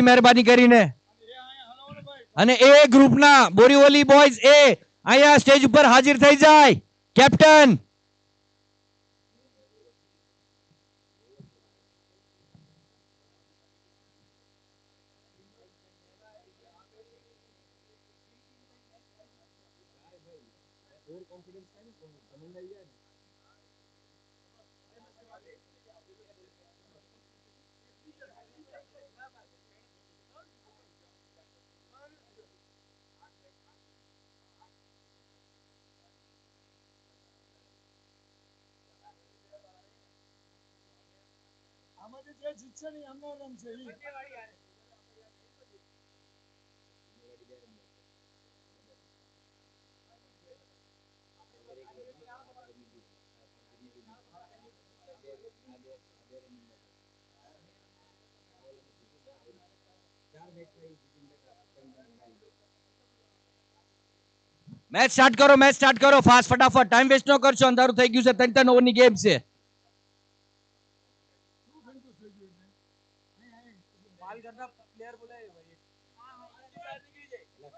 મહેરબાની કરીને અને એ ગ્રુપના બોરીવલી બોયઝ એ અહીંયા સ્ટેજ ઉપર હાજર થઈ જાય. કેપ્ટન મેચ સ્ટાર્ટ કરો ફાસ્ટ ફટાફટ ટાઈમ વેસ્ટ ન કરશો. અંધારું થઈ ગયું છે. 3 ઓવરની ગેમ છે.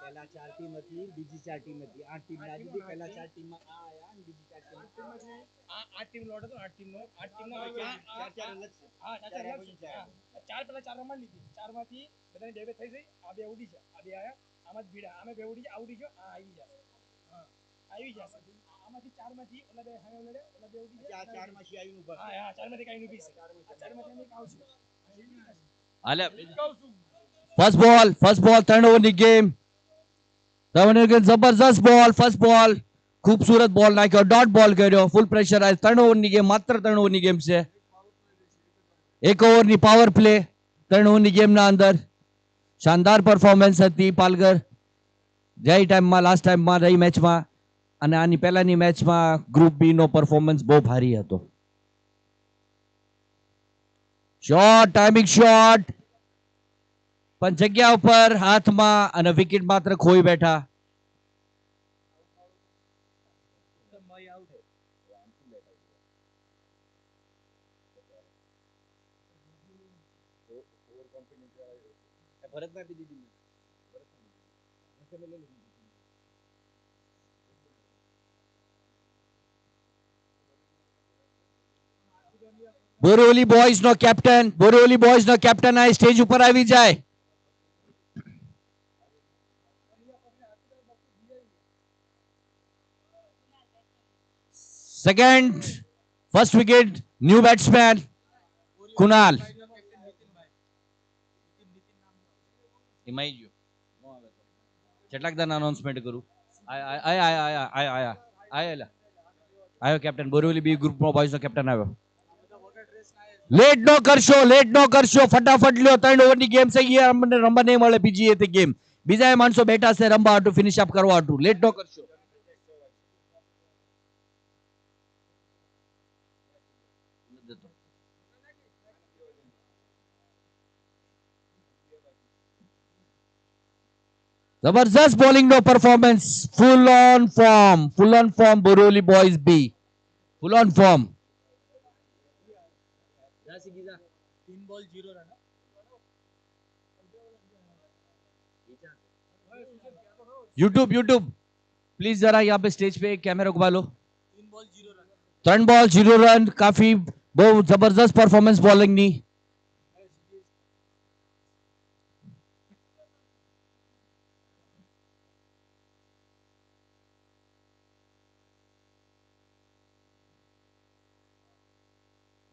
પહેલા 4 ટીમ હતી, બીજી 4 ટીમ હતી. 8 ટીમ લાગી હતી. પહેલા 4 ટીમમાં આ આયા અને બીજી 4 ટીમમાં આ 8 ટીમ લોટ હતો. 8 ટીમનો 4 અલગ છે. હા 4 અલગ છે. 4 પહેલા 4 રમાડી લીધી. 4 માંથી બધાને બે બે થઈ ગઈ. આ બે ઉડી છે. આ બે આયા. આમાં ભીડા. આમે બે ઉડી છે. આ ઉડી છે. આ આવી જશે. હા આવી જશે. આમાંથી 4 માંથી ઓલા બે હામે ઓલા બે ઉડી છે. આ 4 માંથી આવીને ઊભા. હા હા 4 માંથી કાઈ ઊભી છે. 4 માંથી એક આવશે. હાલે ફર્સ્ટ બોલ 3 ઓવરની ગેમ. જબરજસ્ત બોલ. ફર્સ્ટ બોલ ખૂબસૂરત બોલ નાખ્યો. ડોટ બોલ કર્યો. ફૂલ પ્રેશર આવે. 3 ઓવરની ગેમ. માત્ર 3 ઓવરની ગેમ છે. 1 ઓવરની પાવર પ્લે 3 ઓવરની ગેમના અંદર શાનદાર પરફોર્મન્સ હતી પાલગર. જય ટાઈમમાં લાસ્ટ ટાઈમમાં રહી મેચમાં અને આની પહેલાની મેચમાં ગ્રુપ બી નો પરફોર્મન્સ બહુ ભારી હતો. શોટ ટાઈમિંગ શોટ પણ જગ્યા ઉપર હાથમાં અને વિકેટ માત્ર ખોઈ બેઠા. બોરીવલી બોયઝ નો કેપ્ટન આ સ્ટેજ ઉપર આવી જાય. Second first wicket new batsman Kunal. કેટલાક દાન અનાઉન્સમેન્ટ કરું. આયો captain Borivali B group boys નો કેપ્ટન આવ્યો. લેટ નો કરશો ફટાફટ લ્યો. 3 ઓવરની ગેમ છે. અમને રમવા નહીં મળે બીજી એ ગેમ. બીજા માણસો બેઠા છે રમવા હાટુ ફિનિશ અપ કરવા હાટુ. લેટ નો કરશો. જબરજસ્ત બોલિંગ નો performance. Full on form Borivali boys be full on form. YouTube please जरा यहाँ पे स्टेज पे कैमरा घुमा लो. 3 बॉल 0 रन. काफी बहुत जबरदस्त परफॉर्मेंस बॉलिंग नी.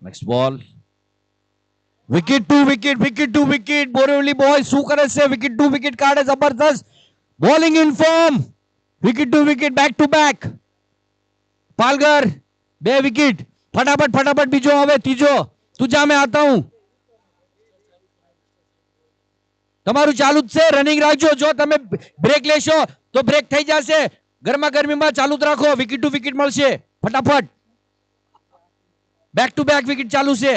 Next ball wicket to wicket Borivali boys શું કરે છે. વિકેટ ટુ વિકેટ કાઢે. જબરદસ્ત bowling in form. Wicket to wicket back to back. Palghar 2 wicket. फटाफट बीजो હવે ત્રીજો. तुझा में आता हूं. તમારું ચાલુ જ છે. રનિંગ રાખજો. જો તમે બ્રેક લેશો તો બ્રેક થઈ જશે. ગરમા ગરમીમાં ચાલુ જ રાખો. વિકેટ ટુ વિકેટ મળશે. ફટાફટ बैक टू बैक विकेट चालू से.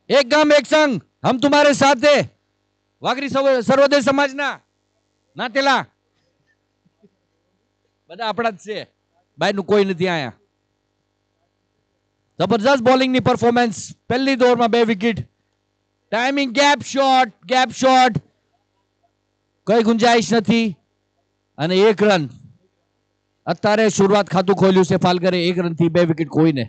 एक गाम एक संग हम तुम्हारे साथ है. वागरी सर्वोदय समाज ना नातेला બધા આપણા જ છે. બાયનું કોઈ નથી આયા. જબરજસ્ત બોલિંગ ની પરફોર્મન્સ. પહેલી દોરમાં 2 વિકેટ. ટાઈમિંગ ગેપ શોટ કઈ ગુંજાઈશ નથી અને 1 રન અત્યારે શરૂઆત ખાતું ખોલ્યું છે પાલગરે 1 રનથી 2 વિકેટ કોઈને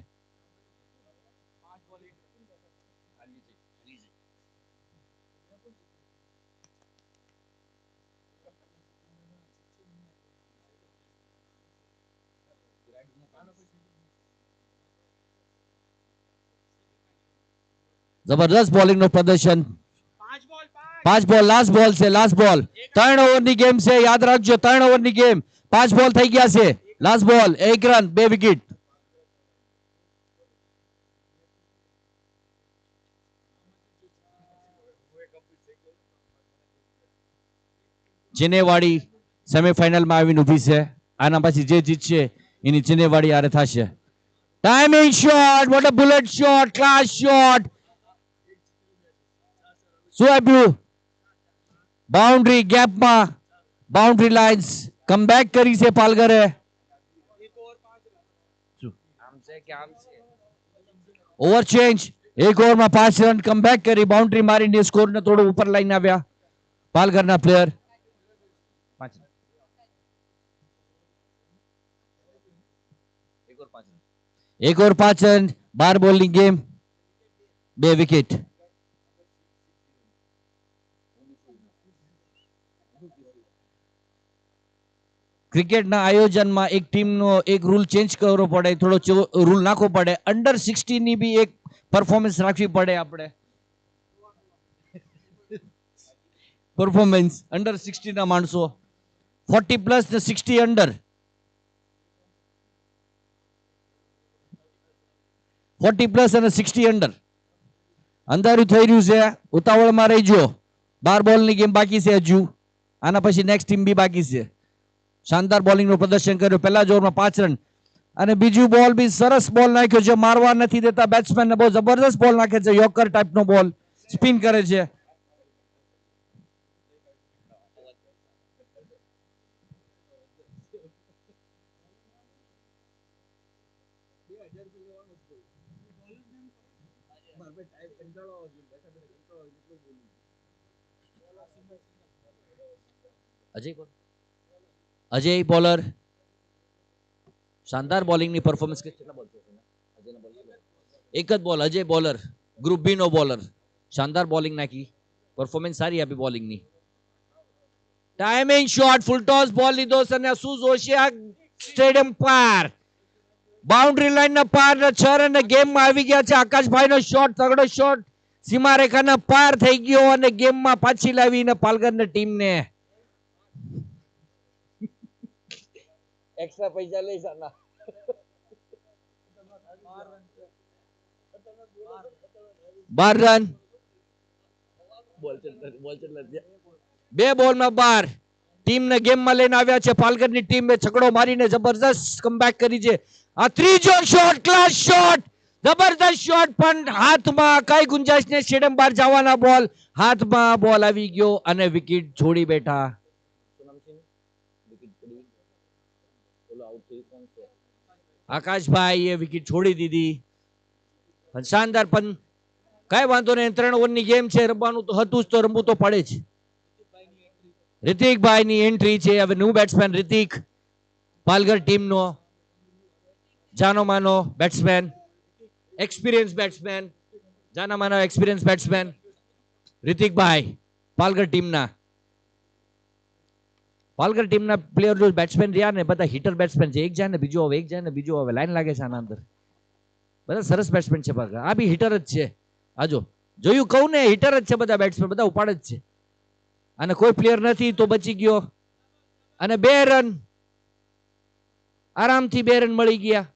જબરદસ્ત બોલિંગ નું પ્રદર્શન 5 બોલ લાસ્ટ બોલ 3 ઓવરની ગેમ છે યાદ રાખજો 3 ઓવરની ગેમ 5 બોલ થઈ ગયા છે લાસ્ટ બોલ 1 રન 2 વિકેટ ચેન્નઈવાડી સેમીફાઇનલમાં આવીને ઊભી છે આના પછી જે જીતશે એની ચેન્નઈવાડી હારે થશે timing shot what a bullet shot class shot શું આપ્યું બાઉન્ડ્રી ગેપમાં બાઉન્ડ્રી લાઇન્સ કમબેક કરી છે પાલગરે ઓવર ચેન્જ 1 ઓવરમાં 5 રન કમબેક કરી બાઉન્ડ્રી મારીને સ્કોરને થોડું ઉપર લઈને આવ્યા પાલગરના પ્લેયર 1 ઓવર 5 રન 12 બોલની ગેમ 2 વિકેટ ક્રિકેટના આયોજનમાં એક ટીમનો એક રૂલ ચેન્જ કરવો પડે થોડો રૂલ નાખવો પડે અંડર 16 ની બી એક પરફોર્મન્સ રાખવી પડે આપણે પરફોર્મન્સ અંડર 16 ના માણસો 40 પ્લસ ને 60 અંડર 40 પ્લસ અને 60 અંડર અંધારું થઈ રહ્યું છે ઉતાવળમાં રહીજો 12 બોલની ગેમ બાકી છે હજુ આના પછી નેક્સ્ટ ટીમ બી બાકી છે શાનદાર બોલિંગ નું પ્રદર્શન કર્યું પહેલા જ ઓવરમાં 5 રન અને બીજું બોલ બી સરસ બોલ નાખ્યો છે મારવા નથી દેતા બેટ્સમેન ને બહુ જબરદસ્ત બોલ નાખે છે યોકર ટાઈપનો બોલ સ્પિન કરે છે અજય બોલર શાનદાર બોલિંગની પરફોર્મન્સ કેટલા બોલ છે એક જ બોલ અજય બોલર ગ્રુપ બી નો બોલર શાનદાર બોલિંગ નાખી પરફોર્મન્સ સારી આપી બોલિંગની ટાઈમિંગ શોટ ફૂલ ટોસ બોલ લીધો છે અને શું જોશે આ સ્ટેડિયમ પાર બાઉન્ડ્રી લાઈન ના પાર 6 રન ગેમમાં આવી ગયા છે આકાશભાઈ નો શોટ તગડો શોટ સીમારેખાના પાર થઈ ગયો અને ગેમમાં પાછી લાવીને પાલગરની ટીમને એક્સ્ટ્રા પૈસા લઈ સાના 12 રન બે બોલમાં 12 ટીમને ગેમમાં લઈને આવ્યા છે પાલગરની ટીમે છકડો મારીને જબરદસ્ત કમબેક કરી છે આ ત્રીજો શોટ ક્લાસ શોટ જબરદસ્ત શોટ પણ હાથમાં કઈ ગુંજાઈશ ને સ્ટેડિયમ બહાર જવાના બોલ હાથમાં બોલ આવી ગયો અને વિકેટ છોડી બેઠા આકાશભાઈ એ વિકેટ છોડી દીધી શાનદાર પણ કઈ વાંધો નહીં 3 ઓવરની ગેમ છે રમવાનું તો હતું જ તો રમવું તો પડે જ રિતિકભાઈ ની એન્ટ્રી છે હવે ન્યુ બેટ્સમેન રિતિક પાલગર ટીમનો જાનો માનો બેટ્સમેન એક્સપિરિયન્સ બેટ્સમેન જાના માનો એક્સપિરિયન્સ બેટ્સમેન રિતિકભાઈ પાલગર ટીમના પ્લેયર જો બેટ્સમેન રહ્યા ને બધા હિટર બેટ્સમેન છે એક જાય ને બીજો આવે એક જાય ને બીજો આવે લાઈન લાગે છે આના અંદર બધા સરસ બેટ્સમેન છે પાલગર આ બી હિટર જ છે આજો જોયું કહું ને હિટર જ છે બધા બેટ્સમેન બધા ઉપાડ જ છે અને કોઈ પ્લેયર નથી તો બચી ગયો અને 2 રન આરામથી 2 રન મળી ગયા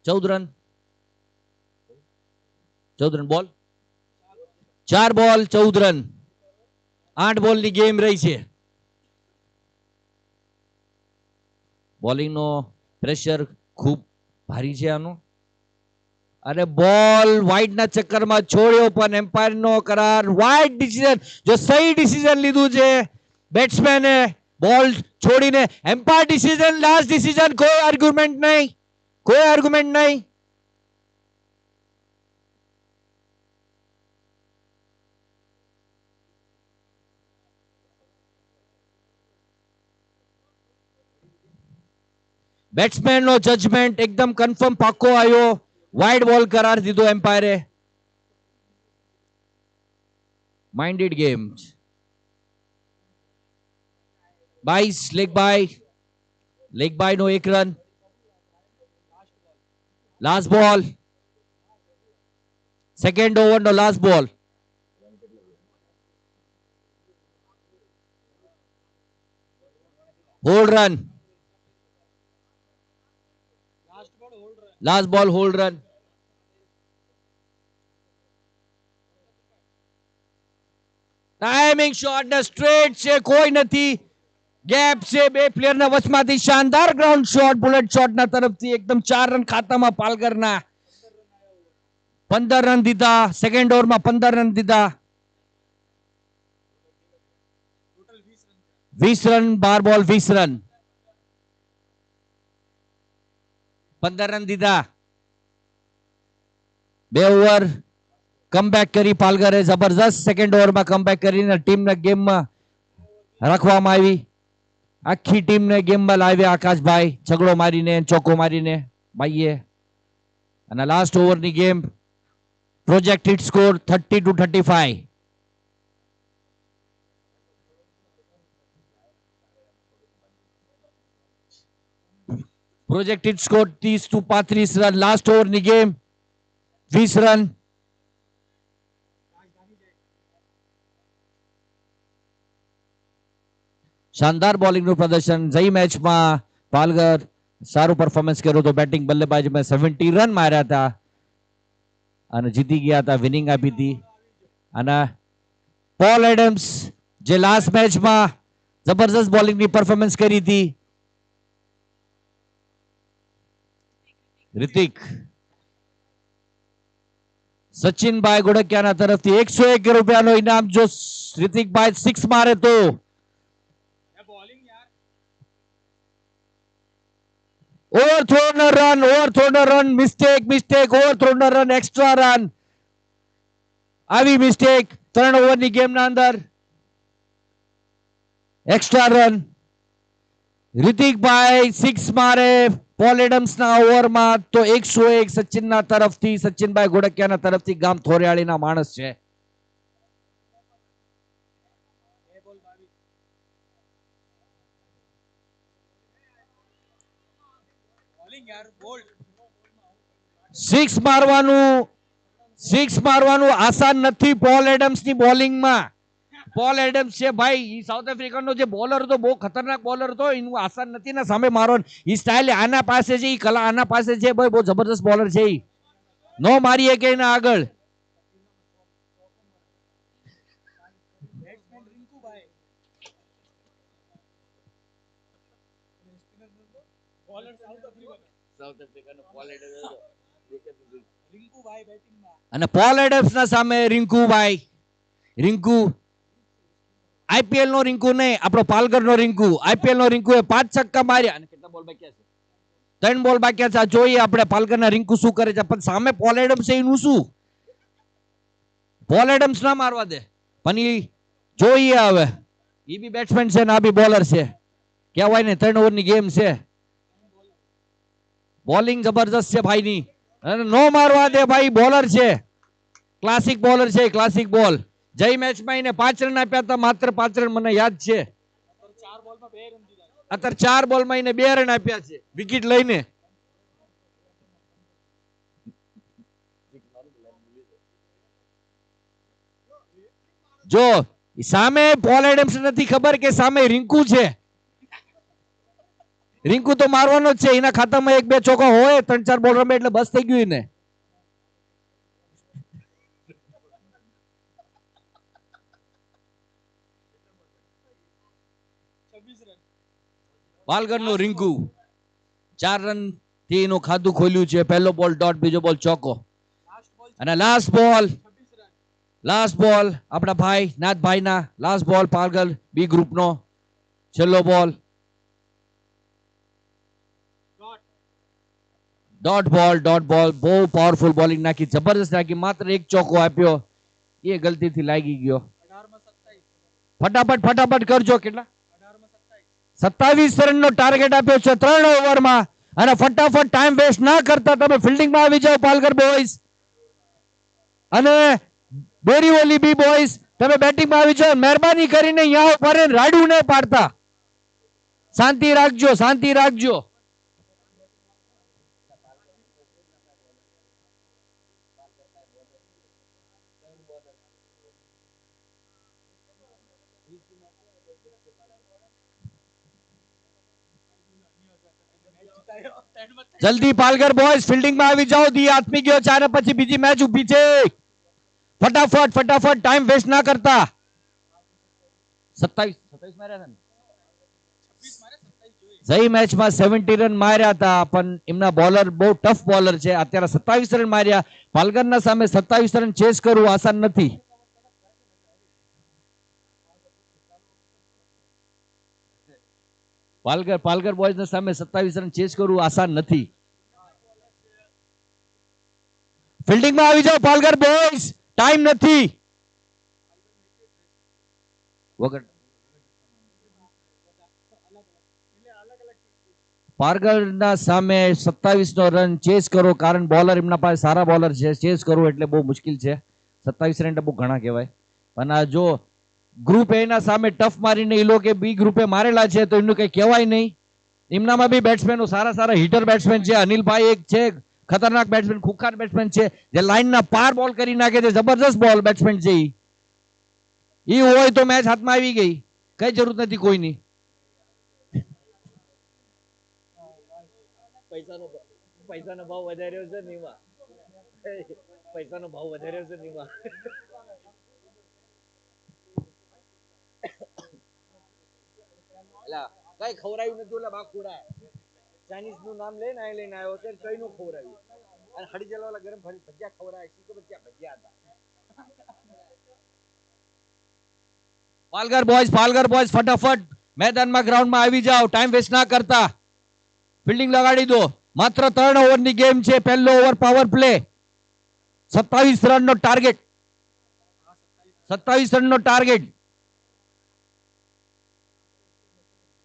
14 રન બોલ 4 બોલ 14 રન 8 બોલની ગેમ રહી છે બોલિંગનો પ્રેશર ખૂબ ભારી છે આનો અને બોલ વાઇડ ના ચક્કરમાં છોડ્યો પણ એમ્પાયર નો કરાર વાઇડ ડિસિઝન જો સહી ડિસિઝન લીધું છે બેટ્સમેને બોલ છોડીને એમ્પાયર ડિસિઝન લાસ્ટ ડિસિઝન કોઈ આર્ગ્યુમેન્ટ નહીં બેટ્સમેન નો જજમેન્ટ એકદમ કન્ફર્મ પાક્કો આવ્યો, વાઇડ બોલ કરાર દીધો એમ્પાયરે. Minded game. 22 લેગ બાય નો 1 run. Last ball, second over નો last ball. Hold run, last ball hold run. Timing shot ને સ્ટ્રેટ છે, કોઈ નથી, ગેપ છે બે પ્લેયર ના વચમાંથી. શાનદાર ગ્રાઉન્ડ શોટ બુલેટ શોટ ના તરફથી, એકદમ 4 રન ખાતામાં પાલઘરના. 15 રન દીધા, સેકન્ડ ઓવરમાં 15 રન દીધા. 20 રન, 12 બોલ 20 રન, 15 રન દીધા. 2 ઓવર કમબેક કરી પાલઘરે, જબરજસ્ત સેકન્ડ ઓવરમાં કમબેક કરીને ટીમને ગેમમાં રાખવામાં આવી. આખી ટીમને ગેમમાં લાવ્યા આકાશભાઈ, છગડો મારીને, ચોકો મારીને ભાઈએ. અને લાસ્ટ ઓવરની game, projected score 30-35. Projected score 30-35 run. Last ઓવરની ગેમ 20 રન. શાનદાર બોલિંગનું પ્રદર્શન. જઈ મેચમાં પાલઘર સારું પરફોર્મન્સ કર્યું હતું. બેટિંગ બલ્લેબાજીમાં 70 રન માર્યા હતા અને જીતી ગયા હતા, વિનિંગ આપી હતી. અને પોલ એડમ્સ જે લાસ્ટ મેચમાં જબરજસ્ત બોલિંગની પરફોર્મન્સ કરી હતી. રિતિક, સચિનભાઈ ગોડકિયાના તરફથી 101 રૂપિયાનો ઇનામ. જો રિતિકભાઈ 6 મારે તો overthrown run, mistake, overthrown run, extra run. આવી મિસ્ટેક 3 ઓવરની ગેમના અંદર, એક્સ્ટ્રા રન. રિતિકભાઈ 6 મારે પોલ એડમ્સના ઓવરમાં તો 101 સચિનના તરફથી, સચિનભાઈ ગોડકિયાના તરફથી, ગામ થોરિયાળીના માણસ છે. સિક્સ મારવાનું આસાન નથી પોલ એડમ્સની બોલિંગમાં. પોલ એડમ્સ છે ભાઈ, સાઉથ આફ્રિકાનો જે બોલર હતો, બહુ ખતરનાક બોલર હતો. એનું આસાન નથી ને સામે મારવાનું. એ સ્ટાઇલ આના પાસે છે, એ કલા આના પાસે છે ભાઈ, બહુ જબરદસ્ત બોલર છે. નો મારીએ કે એના આગળ. અને પોલ એડમ્સ ના સામે રિંકુભાઈ, રિંકુ આઈપીએલ નો રિંકુ નહીં, આપણો પાલઘર નો રિંકુ. આઈપીએલ નો રિંકુ એ 5 છક્કા માર્યા. અને કેટલા બોલ બાકી છે? 3 બોલ બાકી છે. જોઈએ આપણે પાલઘરના રિંકુ શું કરે છે. પણ સામે પોલ એડમ્સ છે, એનું શું? પોલ એડમ્સ ના મારવા દે. પણ એ જોઈએ હવે, એ બી બેટ્સમેન છે ને આ બી બોલર છે. કહેવાય ને 3 ઓવરની ગેમ છે. બોલિંગ જબરજસ્ત છે ભાઈની. અને નો મારવા દે ભાઈ, બોલર છે, ક્લાસિક બોલર છે, ક્લાસિક બોલ. જય મેચમાં એને 5 રન આપ્યા હતા, માત્ર 5 રન મને યાદ છે. અત્યારે 4 બોલમાં એને 2 રન આપ્યા છે વિકેટ લઈને. જો સામે પોલ એડમ્સ નથી ખબર કે સામે રિંકુ છે. રિંકુ તો મારવાનો જ છે. એના ખાતામાં 1-2 ચોકા હોય, 3-4 બોલ રમે એટલે બસ થઈ ગયું ને. પાલઘરનો રિંકુ 4 રન થી એનું ખાતું ખોલ્યું છે. પહેલો બોલ ડોટ, બીજો બોલ ચોકો. અને લાસ્ટ બોલ આપણા ભાઈ નાથભાઈના લાસ્ટ બોલ, પાલઘર બી ગ્રુપનો છેલ્લો બોલ. ડોટ બોલ બહુ પાવરફુલ બોલિંગ નાખી, જબરદસ્ત નાખી. માત્ર 1 ચોકો આપ્યો, એ ગલતીથી લાગી ગયો. ફટાફટ કરજો. કેટલા? 27 રનનો ટાર્ગેટ આપ્યો છે 3 ઓવરમાં. અને ફટાફટ ટાઈમ વેસ્ટ ના કરતા તમે ફિલ્ડિંગમાં આવી જાઓ પાલઘર બોયઝ અને બોરીવલી બી બોયઝ તમે બેટિંગમાં આવી જાઓ. મહેરબાની કરીને અહીંયા ઉપર રાડું ન પાડતા. શાંતિ રાખજો, શાંતિ રાખજો. જલ્દી પાલઘર બોયઝ ફિલ્ડિંગમાં આવી જાઓ. દી આથમી ગયો ચાર પછી બીજી મેચ ઊભી છે. ફટાફટ ફટાફટ ટાઈમ વેસ્ટ ના કરતા. 27 માર્યા હતા જઈ મેચમાં 70 રન માર્યા હતા પણ એમના બોલર બહુ ટફ બોલર છે. અત્યારે 27 રન માર્યા. પાલઘરના સામે 27 રન ચેસ કરવું આસાન નથી. પાલઘર બોયઝ ના સામે 27 રન ચેસ કરવું આસાન નથી. ફિલ્ડિંગમાં આવી જાઓ પાલઘર બોયઝ, ટાઈમ નથી. વગર પાલઘરના સામે 27 નો રન ચેસ કરો કારણ બોલર એમના પાસે સારા બોલર છે. ચેસ કરવું એટલે બહુ મુશ્કેલ છે. 27 રન બહુ ઘણા કહેવાય. પણ આ જો ગ્રુપ એ ના સામે ટફ મારીને એ લોકો બી ગ્રુપે મારેલા છે તો એમનું કઈ કહેવાય નહીં. એમનામાં બી બેટ્સમેનો સારા સારા હિટર બેટ્સમેન છે. અનિલભાઈ એક છે ખતરનાક બેટ્સમેન, ખુખાર બેટ્સમેન છે જે લાઈનના પાર બોલ કરી નાખે છે. જબરદસ્ત બોલ બેટ્સમેન છે. ઈ હોય તો મેચ હાથમાં આવી ગઈ, કઈ જરૂર નથી કોઈની. પૈસાનો ભાવ વધાર્યો છે નીમાં. પૈસાનો ભાવ વધાર્યો છે નીમાં. કઈ ખવડાવ્યું નથી. ઓલા બાકુડા ચાઇનીઝ નું નામ લઈને આવ્યો છે, કઈ નું ખવડાવ્યું. અને હડીજલા વાળા ગરમ ભજીયા ખવડાય છે કે ભજીયા હતા. પાલઘર બોયઝ ફટાફટ મેદાનમાં ગ્રાઉન્ડમાં આવી જાઓ. ટાઈમ વેસ્ટ ના કરતા. ફિલ્ડિંગ લગાડી દો. માત્ર 3 ઓવરની ગેમ છે. પહેલો ઓવર પાવર પ્લે. 27 રનનો ટાર્ગેટ. 27 રનનો ટાર્ગેટ.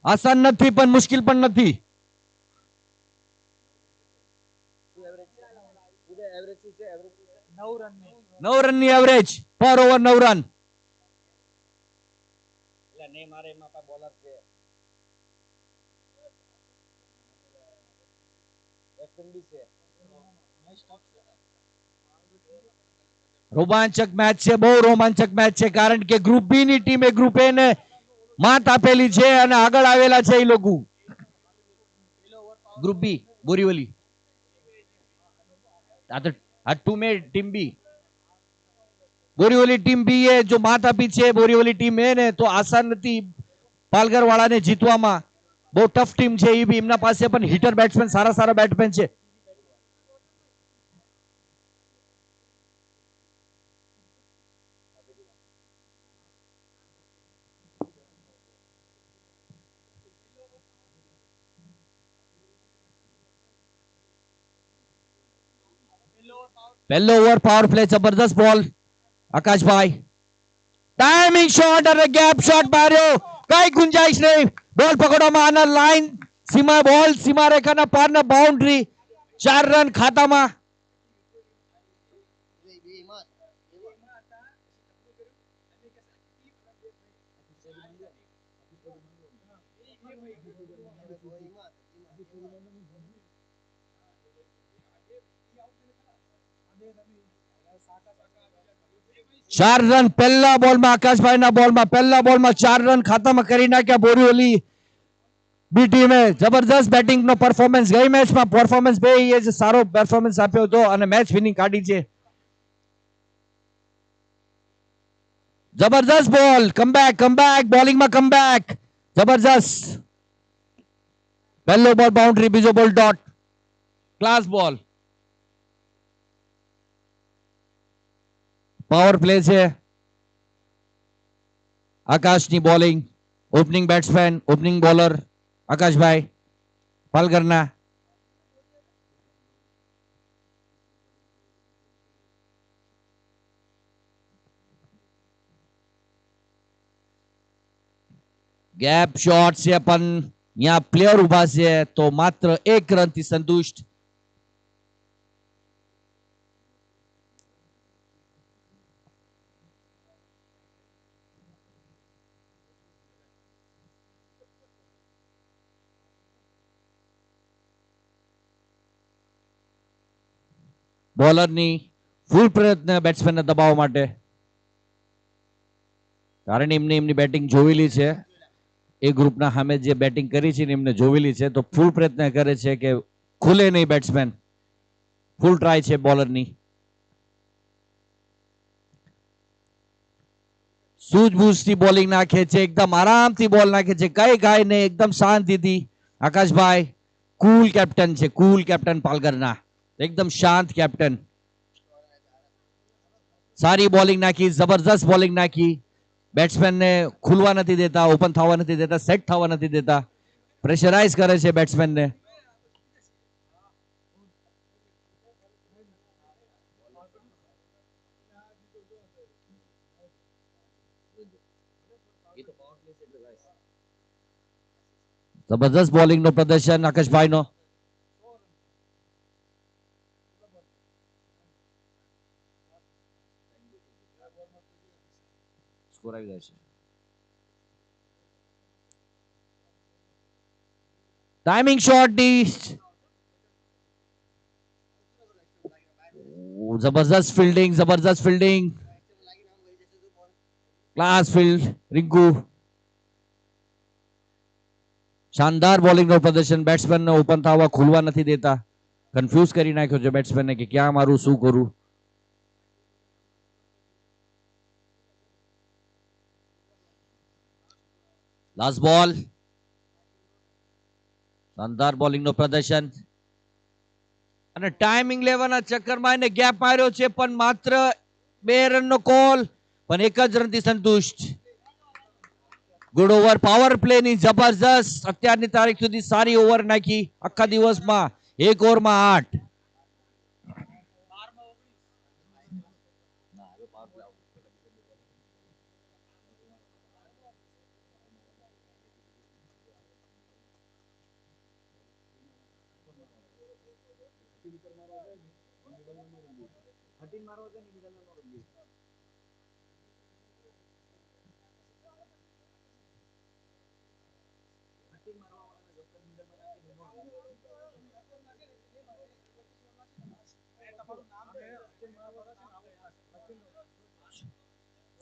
આસાન નથી પણ મુશ્કેલ પણ નથી. 9 રનની એવરેજ. પર ઓવર 9 રન. રોમાંચક મેચ છે, બહુ રોમાંચક મેચ છે કારણ કે ગ્રુપ બી ની ટીમે ગ્રુપ એ ને માત આપેલી છે અને આગળ આવેલા છે એ લોકો. ગ્રુપ બી બોરીવલી આ ટુ મે ટીમ બી બોરીવલી ટીમ બી એ જો માત આપી છે બોરીવલી ટીમ એ ને તો આસાન નથી પાલઘર વાળાને જીતવામાં. બહુ ટફ ટીમ છે એ બી. એમના પાસે પણ હિટર બેટ્સમેન સારા સારા બેટ્સમેન છે. પહેલો ઓવર પાવર પ્લે. જબરદસ્ત બોલ આકાશભાઈ. ટાઈમિંગ શોટ અને ગેપ શોટ માર્યો. કઈ ગુંજાઈશ નહીં. બોલ પકડવામાં આના લાઈન સીમા બોલ સીમા રેખાના પારના બાઉન્ડ્રી. 4 રન ખાતામાં. ચાર રન પહેલા બોલમાં આકાશભાઈના બોલમાં પહેલા બોલમાં 4 રન ખાતામાં કરી નાખ્યા બોરીવલી બી ટીમે. જબરદસ્ત બેટિંગ નો પરફોર્મન્સ. ગઈ મેચમાં પરફોર્મન્સ બે સારો પરફોર્મન્સ આપ્યો હતો અને મેચ વિનિંગ કાઢી છે. જબરદસ્ત બોલ. કમબેક બોલિંગમાં કમબેક. જબરદસ્ત. પહેલો બોલ બાઉન્ડ્રી, બીજો ball dot. Class ball. Power play છે. આકાશની bowling. Opening batsman opening bowler આકાશભાઈ પાલઘરના. ગેપ શોટ છે પણ यहाँ प्लेयर उभा છે તો માત્ર 1 રનથી સંતુષ્ટ. બોલરની ફૂલ પ્રયત્ન બેટ્સમેનને દબાવવા માટે, કારણ એમની બેટિંગ જોવેલી છે. એ ગ્રુપના સામે જે બેટિંગ કરી છે એમને જોવેલી છે, તો ફૂલ પ્રયત્ન કરે છે કે ખુલે નહીં બેટ્સમેન. ફૂલ ટ્રાય છે બોલરની. સૂઝબૂઝથી બોલિંગ નાખે છે, એકદમ આરામથી બોલ નાખે છે, કઈ ગાય નહીં, એકદમ શાંતિથી. આકાશભાઈ કુલ કેપ્ટન છે, કુલ કેપ્ટન પાલઘરના, એકદમ શાંત કેપ્ટન. સારી બોલિંગ નાખી, જબરજસ્ત બોલિંગ નાખી. બેટ્સમેનને ખુલવા નથી દેતા, ઓપન થવા નથી દેતા, સેટ થવા નથી દેતા, પ્રેશરાઇઝ કરે છે બેટ્સમેનને. જબરજસ્ત બોલિંગ નો પ્રદર્શન આકાશભાઈ નો. સ્કોર આવી જાય છે. ટાઈમિંગ શોટ ની જબરજસ્ત ફિલ્ડિંગ, જબરજસ્ત ફિલ્ડિંગ, ક્લાસ ફિલ્ડ રિંકુ. શાનદાર બોલિંગ નું પ્રદર્શન. બેટ્સમેન ને ઓપન થવા ખુલવા નથી દેતા, કન્ફ્યુઝ કરી નાખ્યો છે બેટ્સમેન ને કે ક્યાં મારું શું કરું. લાસ્ટ બોલ. શાનદાર બોલિંગ નું પ્રદર્શન. અને ટાઈમિંગ લેવાના ચક્કરમાં એને ગેપ માર્યો છે, પણ માત્ર 2 રનનો કોલ, પણ 1 જ રનથી સંતુષ્ટ. Good over. પાવર પ્લે ની જબરજસ્ત અત્યારની તારીખ સુધી સારી ઓવર નાખી. આખા દિવસમાં 1 ઓવરમાં 8.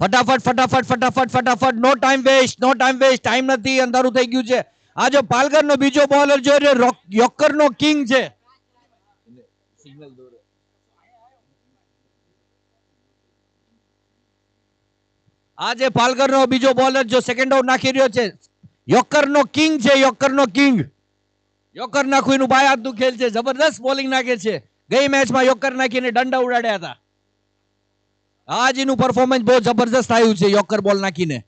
ફટાફટ ફટાફટ ફટાફટ ફટાફટ, નો ટાઈમ વેસ્ટ, નો ટાઈમ વેસ્ટ, ટાઈમ નથી, અંધારું થઈ ગયું છે. આ જો પાલઘરનો બીજો બોલર જોઈ યોકરનો કિંગ છે. આજે પાલઘરનો બીજો બોલર જો સેકન્ડ આઉટ નાખી રહ્યો છે, યોકરનો કિંગ છે, યોકરનો કિંગ. યોકર નાખવું એનું બાય હાથનું ખેલ છે. જબરદસ્ત બોલિંગ નાખે છે. ગઈ મેચમાં યોકર નાખીને દંડા ઉડાડ્યા હતા. આજ એનું પરફોર્મન્સ બહુ જબરજસ્ત આવ્યું છે યોકર બોલ નાખીને.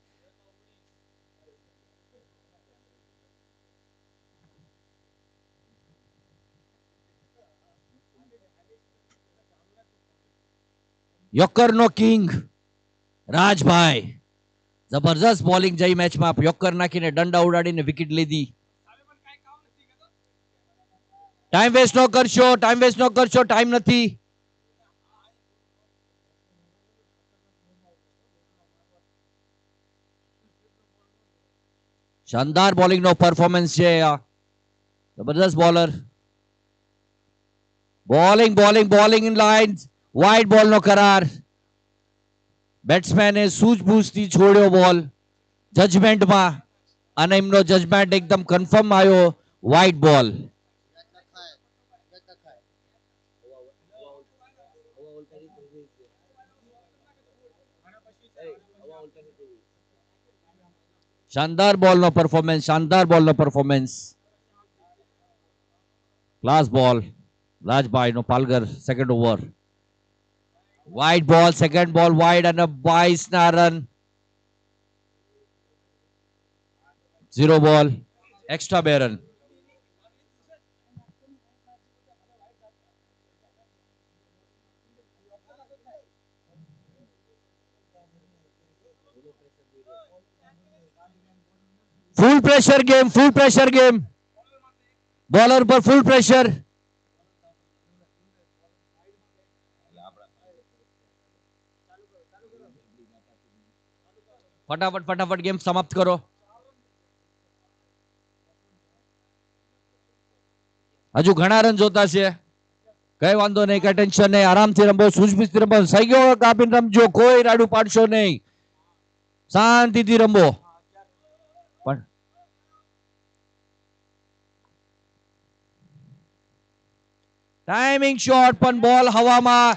યોકરનો કિંગ રાજભાઈ, જબરજસ્ત બોલિંગ જઈ મેચમાં, યોકર નાખીને દંડા ઉડાડીને વિકેટ લીધી. ટાઈમ વેસ્ટ ન કરશો, ટાઈમ વેસ્ટ ન કરશો, ટાઈમ નથી. શાનદાર બોલિંગ નો પરફોર્મન્સ છે. જબરદસ્ત bowler. Bowling bowling bowling in line, wide બોલ નો કરાર. બેટ્સમેને સૂઝબૂઝથી છોડ્યો બોલ જજમેન્ટમાં, અને એમનો જજમેન્ટ એકદમ કન્ફર્મ આવ્યો, વાઇડ બોલ. શાનદાર બોલનો પરફોર્મન્સ, શાનદાર બોલનો પરફોર્મન્સ. ક્લાસ બોલ રાજભાઈ નો પાલઘર. સેકન્ડ ઓવર, વાઇડ બોલ, સેકન્ડ બોલ વાઇડ, અને 22 ના રન. 0 બોલ, extra 2 run. Full pressure game bowler पर फुल प्रेशर फटाफट गेम समाप्त करो हजू घना रन जोता है कई वांधो नहीं कई टेंशन नहीं आराम थी रमो सूझबूझ रमो सही गयो कापीन रमजो कोई राडू पाड़शो नहीं शांति थी रमो टाइमिंग शॉट पण बॉल हवा में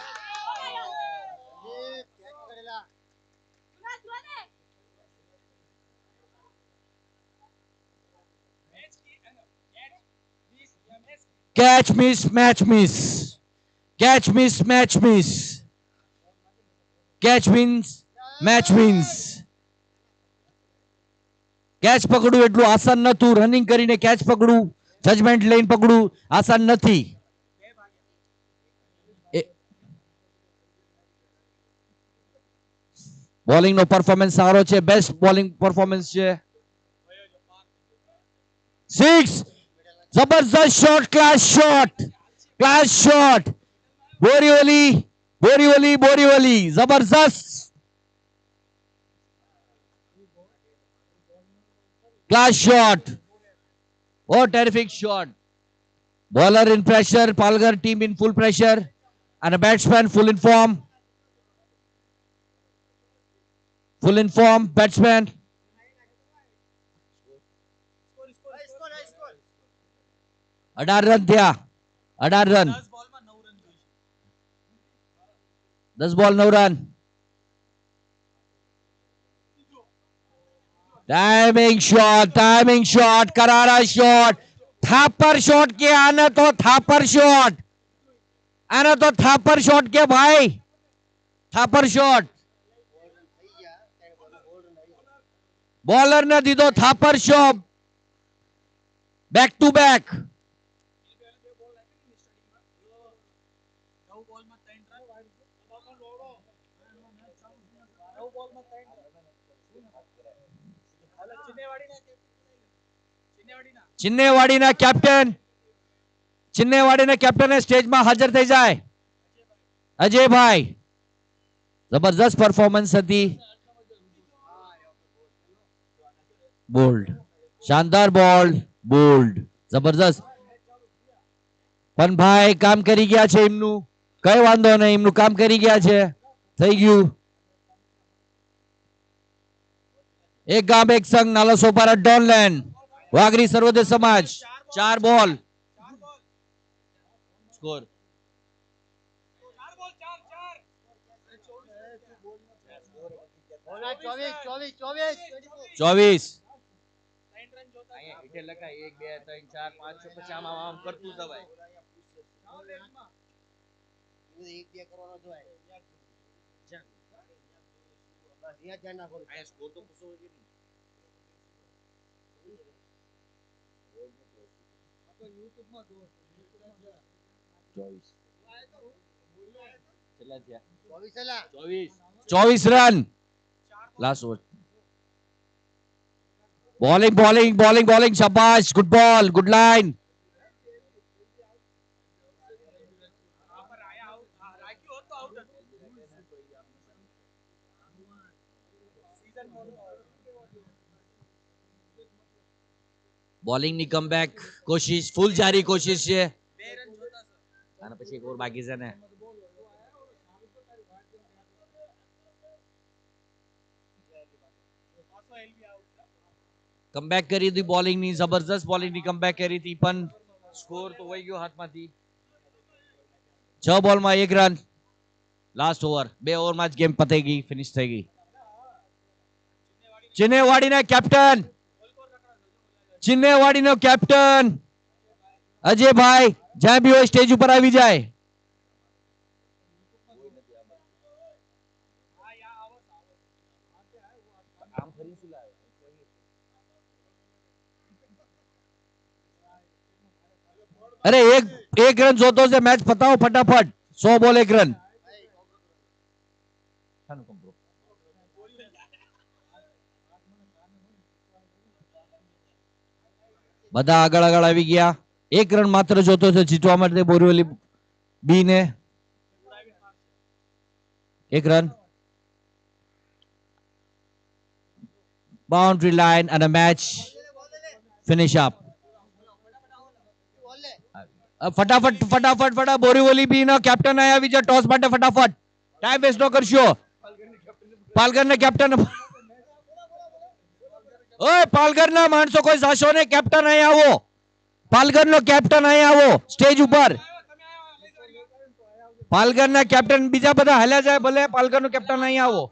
catch miss match miss catch miss match miss catch means match means catch पकड़ू एटલું આસાન નતું રનિંગ કરીને કેચ પકડું જજમેન્ટ લઈને પકડું આસાન નથી બોલિંગ નો પરફોર્મન્સ સારો છે બેસ્ટ બોલિંગ પરફોર્મન્સ છે 6 जबरदस्त शॉट क्लास शॉट बोरीवली जबरदस्त क्लास शॉट और terrific shot bowler in pressure Palghar team in full pressure and a batsman full in form batsman 18 run થયા 18 રન 10 બોલ 9 રન टाइमिंग शॉट करारा शॉट थापर शॉट के आना तो थापर शॉट के भाई थापर शॉट बॉलर ने दीदो थापर शॉट बैक टू बैक चिन्नेवाड़ी कैप्टन स्टेज में हाजर थी जाए अजय भाई जबरदस्त परफॉर्मन्स थी बोल्ड शानदार बॉल बोल्ड जबरदस्त पण भाई काम करी गया छे इमनु कई वांधो नहीं इमनु काम करी गया छे થઈ ગયું एक गाम एक संग नालो सोपारा डॉनलैंड वागरी सर्वोदय समाज 4 बॉल स्कोर 24 એટલે લખાય 1 2 3 4 5 6 પછી આમ કરતું જવાય એક બે કરવાનો જોય બસ યા ધ્યાન રાખો આ સ્કોર તો પૂછો કે નહીં તો YouTube માં જો 24 કેટલા થયા 24 રન लास्ट ओवर बॉलिंग शाबाश good ball good line bowling ની કમબેક કોશિશ ફૂલ જારી કોશિશ છે અને પછી એક ઓવર બાકી છે ને कमबैक करी थी बॉलिंग ની जबरदस्त बॉलिंग ની कमबैक करी थी पण स्कोर तो वही गयो हाथમાંથી 6 બોલ માં 1 રન लास्ट ओवर 2 ओवर માં જ गेम પતી ગઈ ફિનિશ થઈ ગઈ ચિનેવાડીના કેપ્ટન અજય ભાઈ જ્યાં બી હોય સ્ટેજ ઉપર આવી જાય अरे एक रन जोतो से मैच पताओ फटाफट 100 बॉल 1 रन બધા આગળ આગળ આવી ગયા. એક રન માત્ર જોતો છે જીતવા માટે બોરીવલી બી ને. એક રન. બાઉન્ડ્રી લાઈન અને મેચ ફિનિશ અપ. ફટાફટ ફટાફટ ફટાફટ બોરીવલી બી નો કેપ્ટન આવી જાય ટોસ માટે ફટાફટ. ટાઈમ વેસ્ટ ન કરશો. પાલઘર ને કેપ્ટન. ઓય પાલઘર ના માણસો કોઈ જાશો ને. કેપ્ટન અહીં આવો. પાલઘર નો કેપ્ટન અહીં આવો સ્ટેજ ઉપર. પાલઘર ના કેપ્ટન બીજા બધા હાલ્યા જાય ભલે. પાલઘર નો કેપ્ટન અહીં આવો.